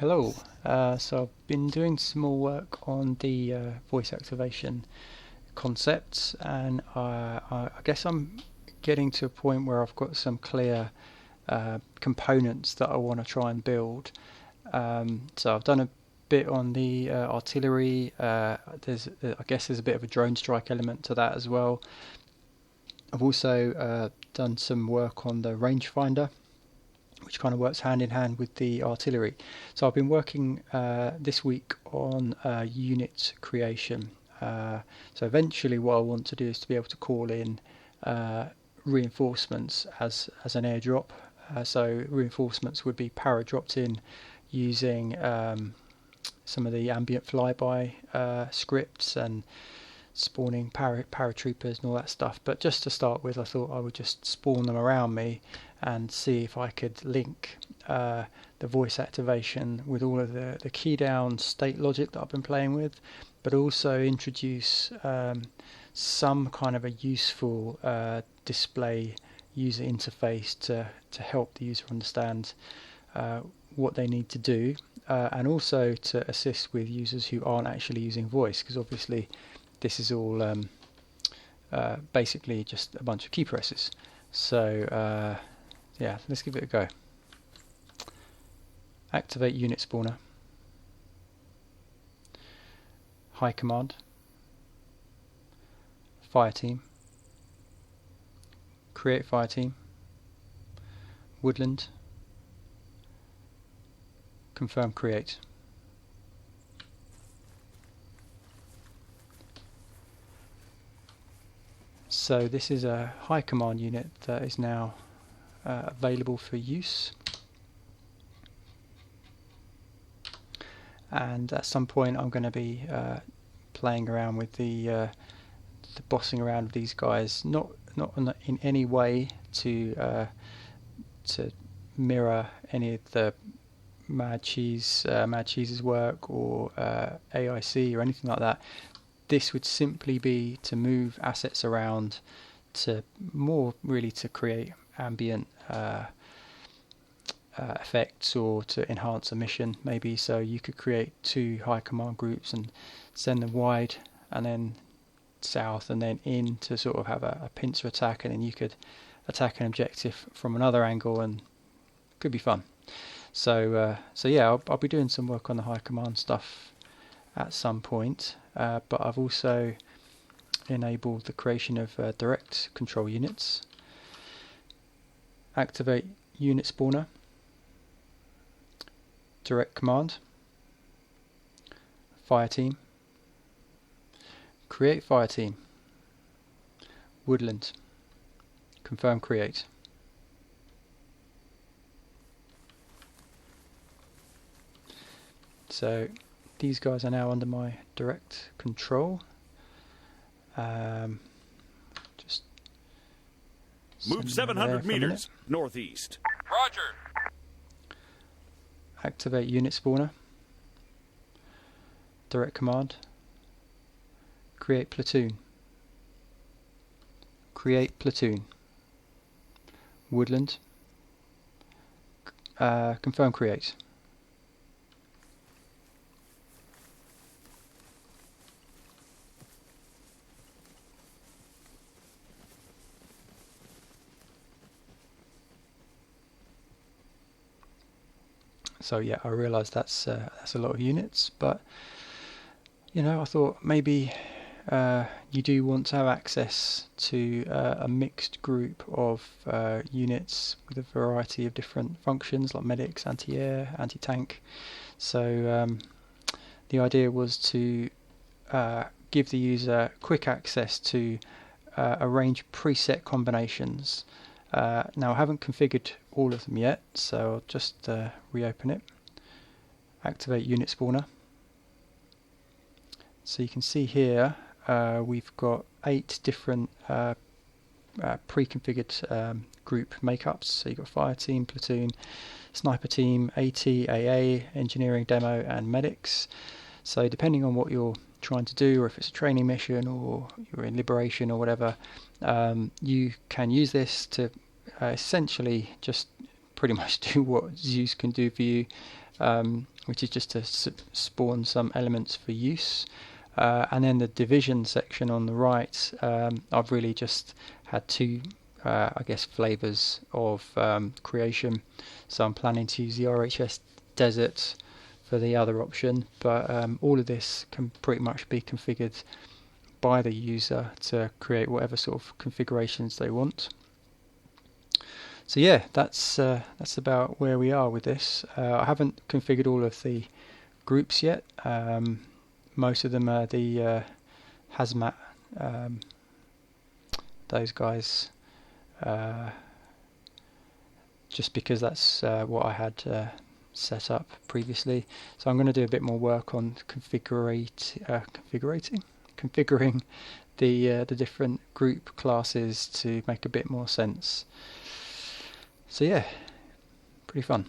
Hello. So I've been doing some more work on the voice activation concepts, and I guess I'm getting to a point where I've got some clear components that I want to try and build. So I've done a bit on the artillery. I guess there's a bit of a drone strike element to that as well. I've also done some work on the rangefinder, which kind of works hand in hand with the artillery. So I've been working this week on unit creation. So eventually what I want to do is to be able to call in reinforcements as an airdrop. So reinforcements would be para-dropped in using some of the ambient flyby scripts and spawning paratroopers and all that stuff. But just to start with, I thought I would just spawn them around me and see if I could link the voice activation with all of the key down state logic that I've been playing with, but also introduce some kind of a useful display user interface to help the user understand what they need to do, and also to assist with users who aren't actually using voice, because obviously this is all basically just a bunch of key presses. So yeah, let's give it a go. Activate unit spawner, high command, fire team, create fire team, woodland, confirm create. So this is a high command unit that is now available for use, and at some point I'm going to be playing around with the bossing around with these guys, not in any way to mirror any of the Mad Cheese's work or AIC or anything like that. This would simply be to move assets around, to more really to create ambient effects or to enhance a mission maybe. So you could create two high command groups and send them wide and then south and then in to sort of have a pincer attack, and then you could attack an objective from another angle, and could be fun. So yeah, I'll be doing some work on the high command stuff at some point, but I've also enabled the creation of direct control units. Activate unit spawner, direct command, fire team, create fire team, woodland, confirm create. So these guys are now under my direct control. Just move 700 meters northeast. Roger. Activate unit spawner, direct command, create platoon, woodland, confirm create. So yeah, I realise that's a lot of units, but you know, I thought maybe you do want to have access to a mixed group of units with a variety of different functions like medics, anti-air, anti-tank. So the idea was to give the user quick access to a range of preset combinations. Now I haven't configured all of them yet, so I'll just reopen it. Activate unit spawner. So you can see here we've got 8 different pre-configured group makeups. So you've got fire team, platoon, sniper team, AT, AA, engineering demo, and medics. So depending on what you're trying to do, or if it's a training mission or you're in liberation or whatever, you can use this to essentially just pretty much do what Zeus can do for you. which is just to spawn some elements for use. And then the division section on the right, I've really just had two, I guess, flavors of creation. So I'm planning to use the RHS Desert for the other option, but all of this can pretty much be configured by the user to create whatever sort of configurations they want. So yeah, that's about where we are with this. I haven't configured all of the groups yet. Most of them are the hazmat, those guys, just because that's what I had set up previously. So I'm going to do a bit more work on configuring the different group classes to make a bit more sense. So yeah, pretty fun.